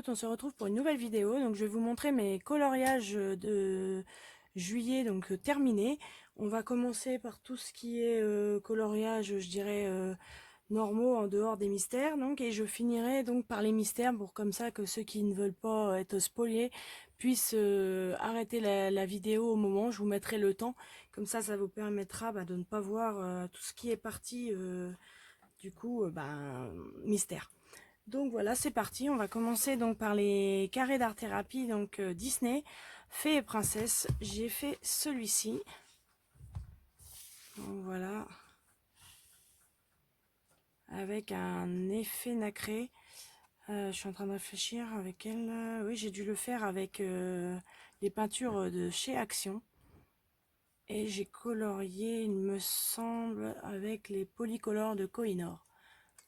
internautes, on se retrouve pour une nouvelle vidéo. Donc je vais vous montrer mes coloriages de juillet, donc terminés. On va commencer par tout ce qui est coloriage, je dirais normaux en dehors des mystères. Donc, et je finirai donc par les mystères pour comme ça que ceux qui ne veulent pas être spoliés puissent arrêter la vidéo au moment. Je vous mettrai le temps. Comme ça vous permettra de ne pas voir tout ce qui est parti du coup mystère. Donc voilà, c'est parti. On va commencer donc par les carrés d'art thérapie, donc Disney, Fée et Princesse. J'ai fait celui-ci. Donc voilà, avec un effet nacré. Je suis en train de réfléchir avec quel. Oui, j'ai dû le faire avec les peintures de chez Action. Et j'ai colorié, il me semble, avec les polycolores de Kohinoor.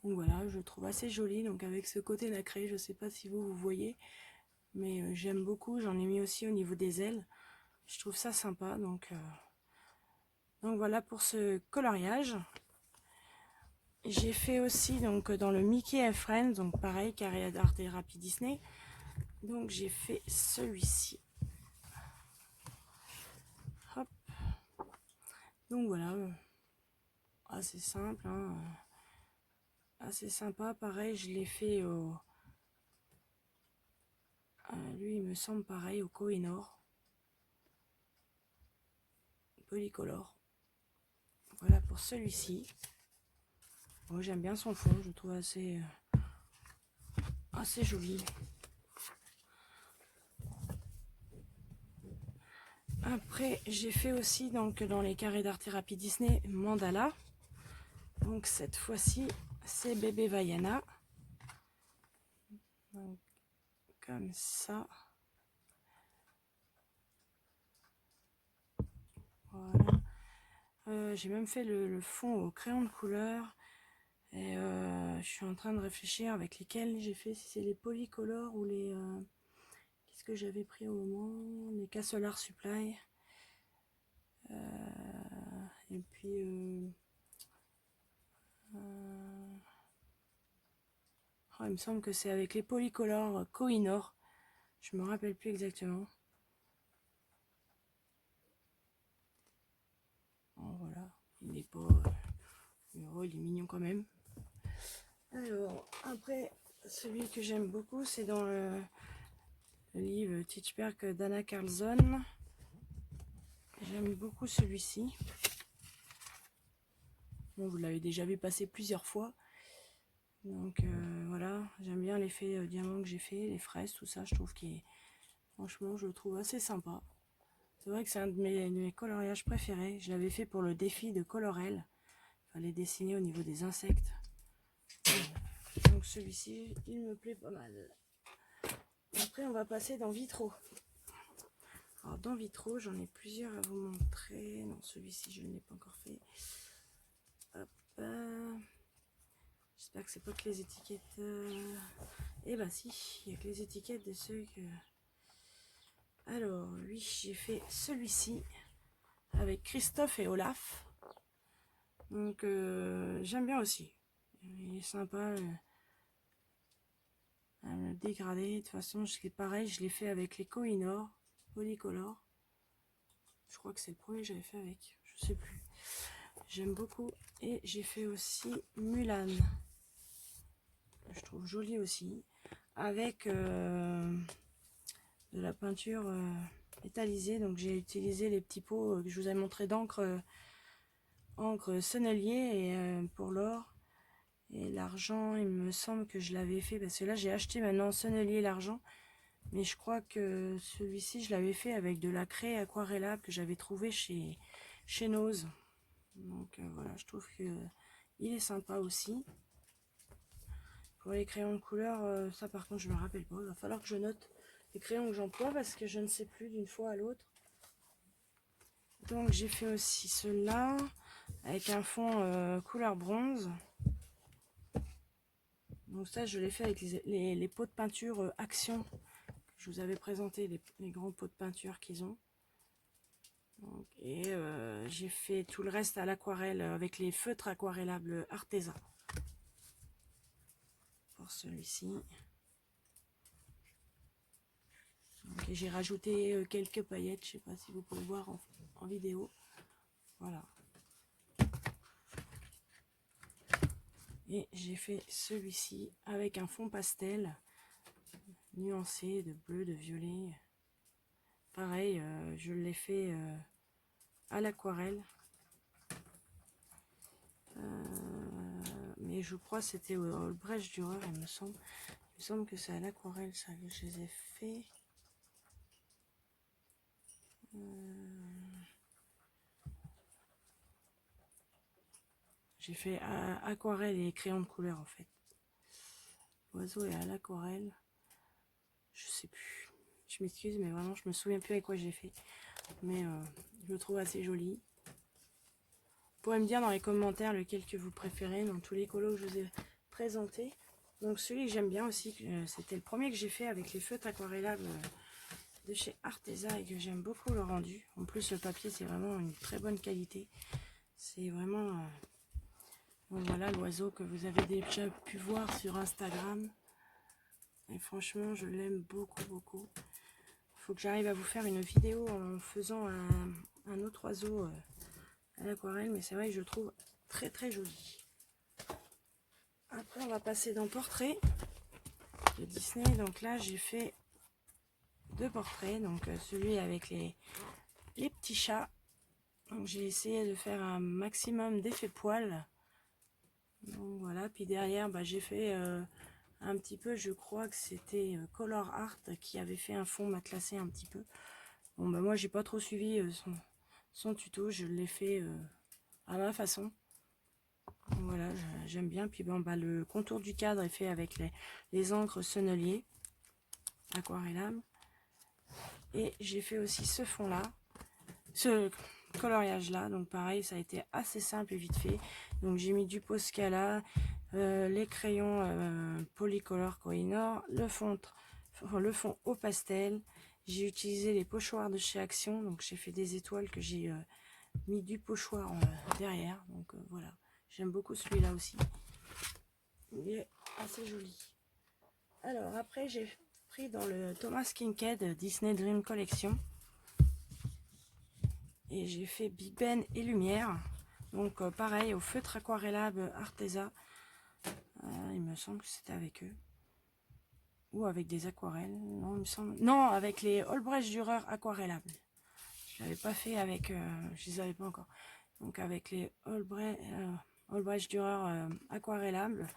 Donc voilà, je le trouve assez joli. Donc avec ce côté nacré, je ne sais pas si vous voyez. Mais j'aime beaucoup, j'en ai mis aussi au niveau des ailes, je trouve ça sympa. Donc voilà pour ce coloriage. J'ai fait aussi donc dans le Mickey and Friends, donc pareil, carré d'art thérapie Disney. Donc j'ai fait celui-ci. Hop. Donc voilà, assez simple, hein, assez sympa. Pareil, je l'ai fait au lui il me semble pareil au Kohinoor polycolore. Voilà pour celui-ci. Moi j'aime bien son fond, je trouve assez joli. Après j'ai fait aussi donc dans les carrés d'art thérapie Disney mandala. Donc cette fois-ci c'est bébé Vaiana. Donc, comme ça. Voilà. J'ai même fait le fond au crayon de couleur. Et je suis en train de réfléchir avec lesquels j'ai fait, si c'est les polycolores ou les... qu'est-ce que j'avais pris au moment? Les Castle Art Supply. Et puis... oh, il me semble que c'est avec les polycolores Kohinoor. Je me rappelle plus exactement. Oh, voilà. Il n'est pas... oh, il est mignon quand même. Alors, après, celui que j'aime beaucoup, c'est dans le livre Teach Perk d'Anna Carlson. J'aime beaucoup celui-ci. Bon, vous l'avez déjà vu passer plusieurs fois. Donc voilà, j'aime bien l'effet diamant que j'ai fait, les fraises, tout ça. Je trouve qu'il est... franchement, je le trouve assez sympa. C'est vrai que c'est un de mes coloriages préférés. Je l'avais fait pour le défi de Colorel. Il fallait dessiner au niveau des insectes. Donc celui-ci, il me plaît pas mal. Après, on va passer dans Vitro. Alors, dans Vitro, j'en ai plusieurs à vous montrer. Non, celui-ci, je ne l'ai pas encore fait. Hop. J'espère que c'est pas que les étiquettes. Eh ben si, il y a que les étiquettes de ceux que... Alors, lui, j'ai fait celui-ci avec Christophe et Olaf. Donc, j'aime bien aussi. Il est sympa. À me dégrader. De toute façon, je l'ai pareil, je l'ai fait avec les Kohinoor polycolore. Je crois que c'est le premier que j'avais fait avec. Je sais plus. J'aime beaucoup. Et j'ai fait aussi Mulan. Je trouve joli aussi. Avec de la peinture métallisée. Donc j'ai utilisé les petits pots que je vous avais montré d'encre encre sonnelier et pour l'or. Et l'argent, il me semble que je l'avais fait. Parce que là, j'ai acheté maintenant sonnelier l'argent. Mais je crois que celui-ci, je l'avais fait avec de la craie aquarellable que j'avais trouvé chez Nose. Donc voilà, je trouve que il est sympa aussi. Pour les crayons de couleur, ça par contre, je me rappelle pas. Il va falloir que je note les crayons que j'emploie parce que je ne sais plus d'une fois à l'autre. Donc j'ai fait aussi ceux-là avec un fond couleur bronze. Donc ça, je l'ai fait avec les pots de peinture Action. Je vous avais présenté les grands pots de peinture qu'ils ont. Donc, et j'ai fait tout le reste à l'aquarelle avec les feutres aquarellables Arteza. Pour celui-ci. Et j'ai rajouté quelques paillettes, je sais pas si vous pouvez voir en vidéo. Voilà. Et j'ai fait celui-ci avec un fond pastel nuancé de bleu, de violet. Pareil, je l'ai fait à l'aquarelle. Mais je crois que c'était au Brèche Dürer, il me semble. Il me semble que c'est à l'aquarelle, ça, que je les ai fait. J'ai fait aquarelle et crayon de couleur, en fait. L'oiseau est à l'aquarelle. Je sais plus. Je m'excuse, mais vraiment, je me souviens plus avec quoi j'ai fait. Mais je le trouve assez joli. Vous pourrez me dire dans les commentaires lequel que vous préférez dans tous les colos que je vous ai présentés. Donc celui que j'aime bien aussi, c'était le premier que j'ai fait avec les feutres aquarellables de chez Arteza et que j'aime beaucoup le rendu. En plus le papier c'est vraiment une très bonne qualité. C'est vraiment... donc voilà l'oiseau que vous avez déjà pu voir sur Instagram. Et franchement je l'aime beaucoup beaucoup. Il faut que j'arrive à vous faire une vidéo en faisant un autre oiseau à l'aquarelle. Mais c'est vrai que je le trouve très très joli. Après on va passer dans portrait de Disney. Donc là j'ai fait deux portraits. Donc celui avec les petits chats. Donc j'ai essayé de faire un maximum d'effets poils. Donc voilà, puis derrière bah, j'ai fait un petit peu, je crois que c'était Color Art qui avait fait un fond matelassé un petit peu. Bon bah moi j'ai pas trop suivi son tuto, je l'ai fait à ma façon. Donc, voilà, j'aime bien. Puis bon bah le contour du cadre est fait avec les encres Sennelier aquarellables. Et j'ai fait aussi ce fond là, ce coloriage là, donc pareil ça a été assez simple et vite fait. Donc j'ai mis du Poscala, les crayons Polycolor Kohinoor, le fond au pastel. J'ai utilisé les pochoirs de chez Action, donc j'ai fait des étoiles que j'ai mis du pochoir derrière. Donc voilà, j'aime beaucoup celui-là aussi, il est assez joli. Alors après j'ai pris dans le Thomas Kinkade Disney Dream Collection. Et j'ai fait Big Ben et Lumière. Donc pareil, au feutre aquarellable Arteza. Il me semble que c'était avec eux. Ou avec des aquarelles. Non, il me semble. Non, avec les Albrecht Dürer aquarellables. Je l'avais pas fait avec... je les avais pas encore. Donc avec les Albrecht Dürer aquarellables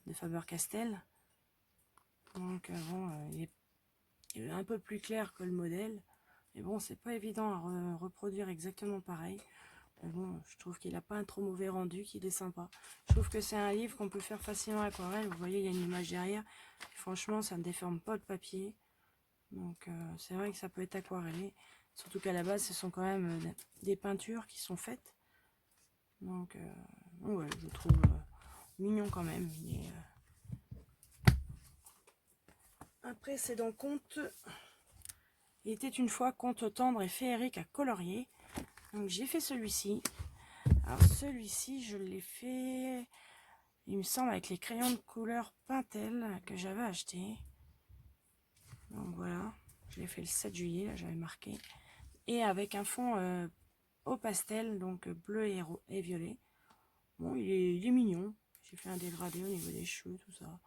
de Faber-Castell. Donc bon, il est un peu plus clair que le modèle. Mais bon, c'est pas évident à reproduire exactement pareil. Mais bon, je trouve qu'il n'a pas un trop mauvais rendu, qu'il est sympa. Je trouve que c'est un livre qu'on peut faire facilement à aquarelle. Vous voyez, il y a une image derrière. Et franchement, ça ne déforme pas le papier. Donc, c'est vrai que ça peut être aquarellé. Surtout qu'à la base, ce sont quand même des peintures qui sont faites. Donc, ouais, je trouve mignon quand même. Après, c'est dans Conte. Il était une fois Conte tendre et féerique à colorier. Donc j'ai fait celui-ci. Alors celui-ci, je l'ai fait, il me semble, avec les crayons de couleur Pintel que j'avais acheté. Donc voilà, je l'ai fait le 7 juillet, là j'avais marqué. Et avec un fond au pastel, donc bleu et violet. Bon, il est mignon. J'ai fait un dégradé au niveau des cheveux, tout ça.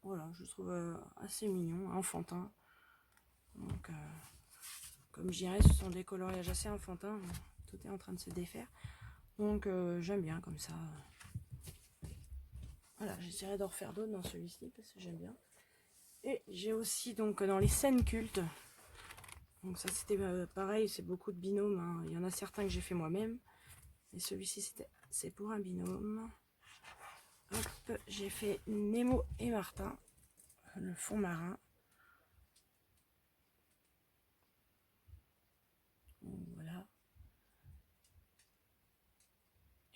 Voilà, je trouve assez mignon, enfantin. Donc, comme je dirais, ce sont des coloriages assez enfantins. Tout est en train de se défaire. Donc, j'aime bien comme ça. Voilà, j'essaierai d'en refaire d'autres dans celui-ci parce que j'aime bien. Et j'ai aussi donc dans les scènes cultes. Donc ça c'était pareil, c'est beaucoup de binômes. Hein. Il y en a certains que j'ai fait moi-même. Et celui-ci c'est pour un binôme. Hop, j'ai fait Nemo et Martin, le fond marin. Donc, voilà.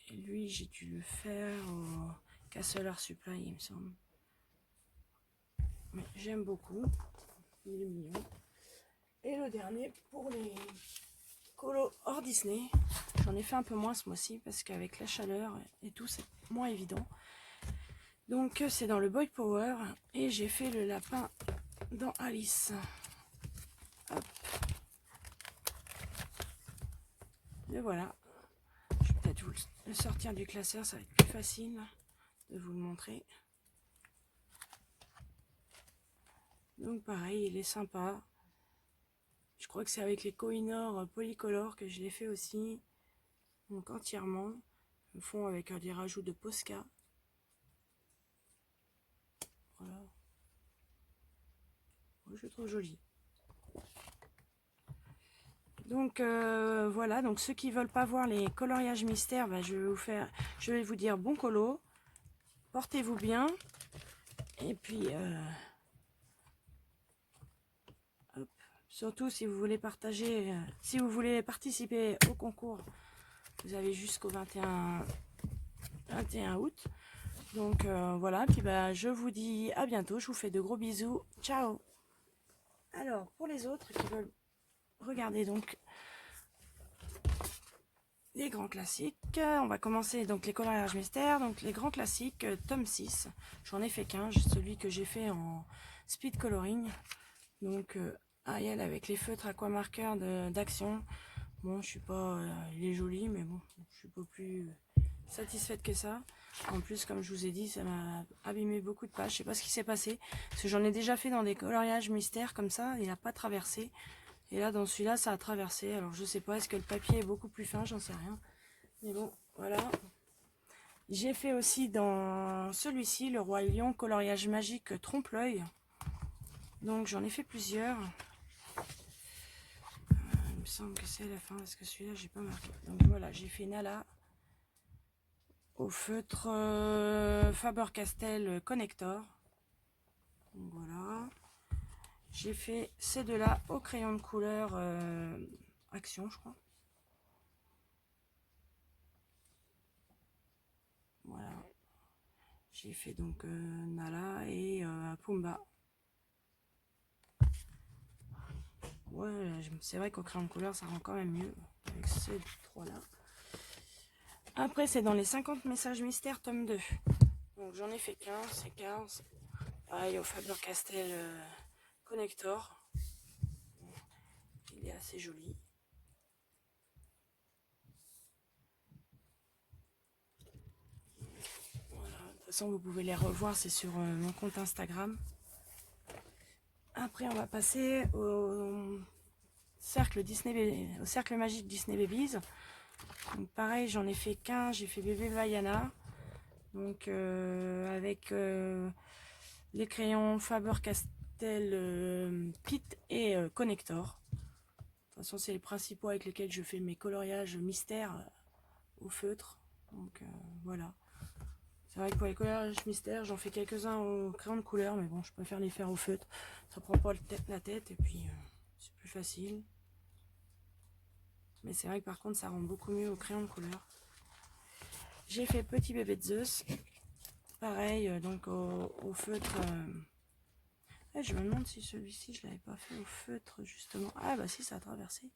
Et lui j'ai dû le faire au Castle Art Supply il me semble. Mais j'aime beaucoup. Il est mignon. Et le dernier pour les colos hors Disney. J'en ai fait un peu moins ce mois-ci parce qu'avec la chaleur et tout c'est moins évident. Donc c'est dans le Boy Power et j'ai fait le lapin dans Alice. Et voilà. Je vais peut-être vous le sortir du classeur, ça va être plus facile de vous le montrer. Donc pareil, il est sympa. Je crois que c'est avec les Kohinoor Polycolor que je l'ai fait aussi. Donc entièrement. Le fond avec des rajouts de Posca. Voilà. Moi, je le trouve joli. Donc voilà, donc ceux qui veulent pas voir les coloriages mystères, bah, je vais vous dire bon colo, portez-vous bien, et puis hop, surtout si vous voulez partager, si vous voulez participer au concours, vous avez jusqu'au 21 août. Donc voilà, puis bah, je vous dis à bientôt, je vous fais de gros bisous, ciao. Alors pour les autres qui veulent regarder donc les grands classiques, on va commencer donc les coloriages mystères, donc les grands classiques, tome 6, j'en ai fait qu'un, celui que j'ai fait en speed coloring, donc Ariel avec les feutres aquamarqueurs d'Action. Bon, je suis pas, il est joli, mais bon, je suis pas plus satisfaite que ça. En plus, comme je vous ai dit, ça m'a abîmé beaucoup de pages, je sais pas ce qui s'est passé, parce que j'en ai déjà fait dans des coloriages mystères comme ça, il n'a pas traversé. Et là, dans celui-là, ça a traversé. Alors, je sais pas, est-ce que le papier est beaucoup plus fin? J'en sais rien. Mais bon, voilà. J'ai fait aussi dans celui-ci, le Roi Lion, coloriage magique trompe-l'œil. Donc, j'en ai fait plusieurs. Il me semble que c'est la fin, parce que celui-là, j'ai pas marqué. Donc, voilà, j'ai fait Nala au feutre Faber-Castell Connector. Donc, voilà. J'ai fait ces deux-là au crayon de couleur Action, je crois. Voilà. J'ai fait donc Nala et Pumba. Ouais, c'est vrai qu'au crayon de couleur, ça rend quand même mieux avec ces trois-là. Après, c'est dans les 50 messages mystères, tome 2. Donc, j'en ai fait 15, c'est 15. Pareil, au Faber-Castell Connector. Il est assez joli. Voilà. De toute façon, vous pouvez les revoir, c'est sur mon compte Instagram. Après, on va passer au cercle magique Disney Babies. Donc pareil, j'en ai fait 15, j'ai fait bébé Vaiana. Donc avec les crayons Faber-Castell Pit et Connector. De toute façon, c'est les principaux avec lesquels je fais mes coloriages mystères au feutre. Donc voilà. C'est vrai que pour les coloriages mystères, j'en fais quelques-uns au crayon de couleur, mais bon, je préfère les faire au feutre. Ça prend pas la tête et puis c'est plus facile. Mais c'est vrai que par contre, ça rend beaucoup mieux au crayon de couleur. J'ai fait petit bébé de Zeus. Pareil, donc au feutre. Je me demande si celui-ci, je l'avais pas fait au feutre, justement. Ah bah si, ça a traversé.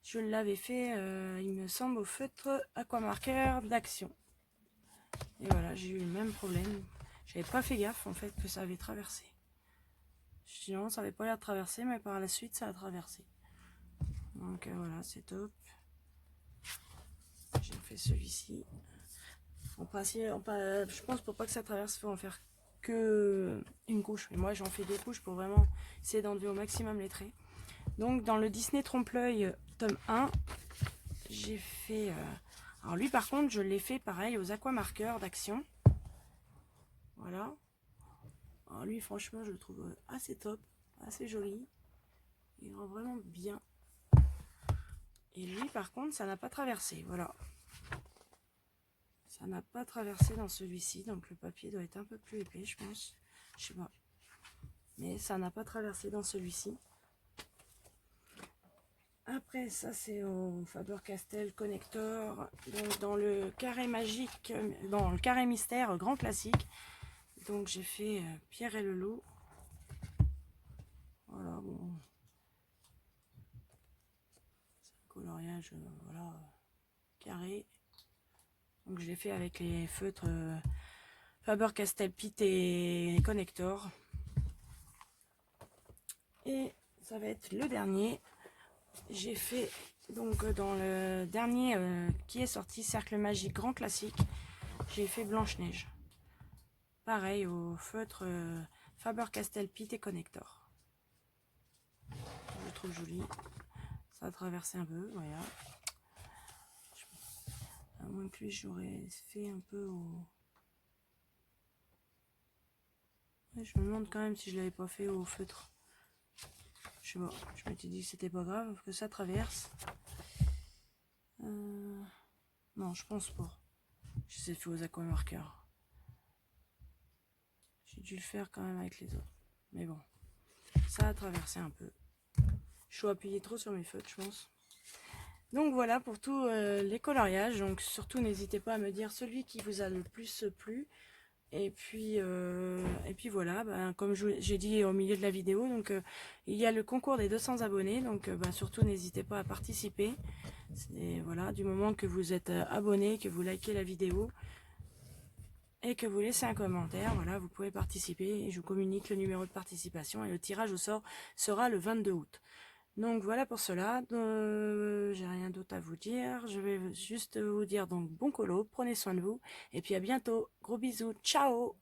Je l'avais fait, il me semble, au feutre aquamarqueur d'Action. Et voilà, j'ai eu le même problème. J'avais pas fait gaffe, en fait, que ça avait traversé. Sinon, ça avait pas l'air de traverser, mais par la suite, ça a traversé. Donc voilà, c'est top. J'ai fait celui-ci. Je pense pour pas que ça traverse, il faut en faire que une couche. Et moi, j'en fais deux couches pour vraiment essayer d'enlever au maximum les traits. Donc, dans le Disney Trompe-l'œil, tome 1, j'ai fait... alors lui, par contre, je l'ai fait pareil aux aquamarqueurs d'Action. Voilà. Alors lui, franchement, je le trouve assez top, assez joli. Il rend vraiment bien. Et lui, par contre, ça n'a pas traversé. Voilà. Ça n'a pas traversé dans celui-ci, donc le papier doit être un peu plus épais, je pense. Je sais pas. Mais ça n'a pas traversé dans celui-ci. Après, ça c'est au Faber-Castell Connector. Donc dans le carré magique, dans le carré mystère grand classique. Donc j'ai fait Pierre et le loup. Voilà, bon. C'est un coloriage, voilà, carré. Donc je l'ai fait avec les feutres Faber-Castell Pit et Connector. Et ça va être le dernier. J'ai fait Donc dans le dernier qui est sorti, Cercle Magique Grand Classique, j'ai fait Blanche-Neige. Pareil au feutre Faber-Castell Pit et Connector. Je le trouve joli. Ça a traversé un peu, voilà. À moins que lui, j'aurais fait un peu au... Ouais, je me demande quand même si je l'avais pas fait au feutre. Je sais pas, je m'étais dit que c'était pas grave, que ça traverse. Non, je pense pas. Je les ai fait aux aquamarqueurs. J'ai dû le faire quand même avec les autres. Mais bon, ça a traversé un peu. Je suis appuyé trop sur mes feutres, je pense. Donc voilà pour tous les coloriages. Donc surtout n'hésitez pas à me dire celui qui vous a le plus plu. Et puis voilà, ben, comme j'ai dit au milieu de la vidéo, donc il y a le concours des 200 abonnés. Donc ben, surtout n'hésitez pas à participer. Voilà, du moment que vous êtes abonné, que vous likez la vidéo et que vous laissez un commentaire, voilà, vous pouvez participer. Et je vous communique le numéro de participation et le tirage au sort sera le 22 août. Donc voilà pour cela, j'ai rien d'autre à vous dire, je vais juste vous dire donc bon colo, prenez soin de vous, et puis à bientôt, gros bisous, ciao!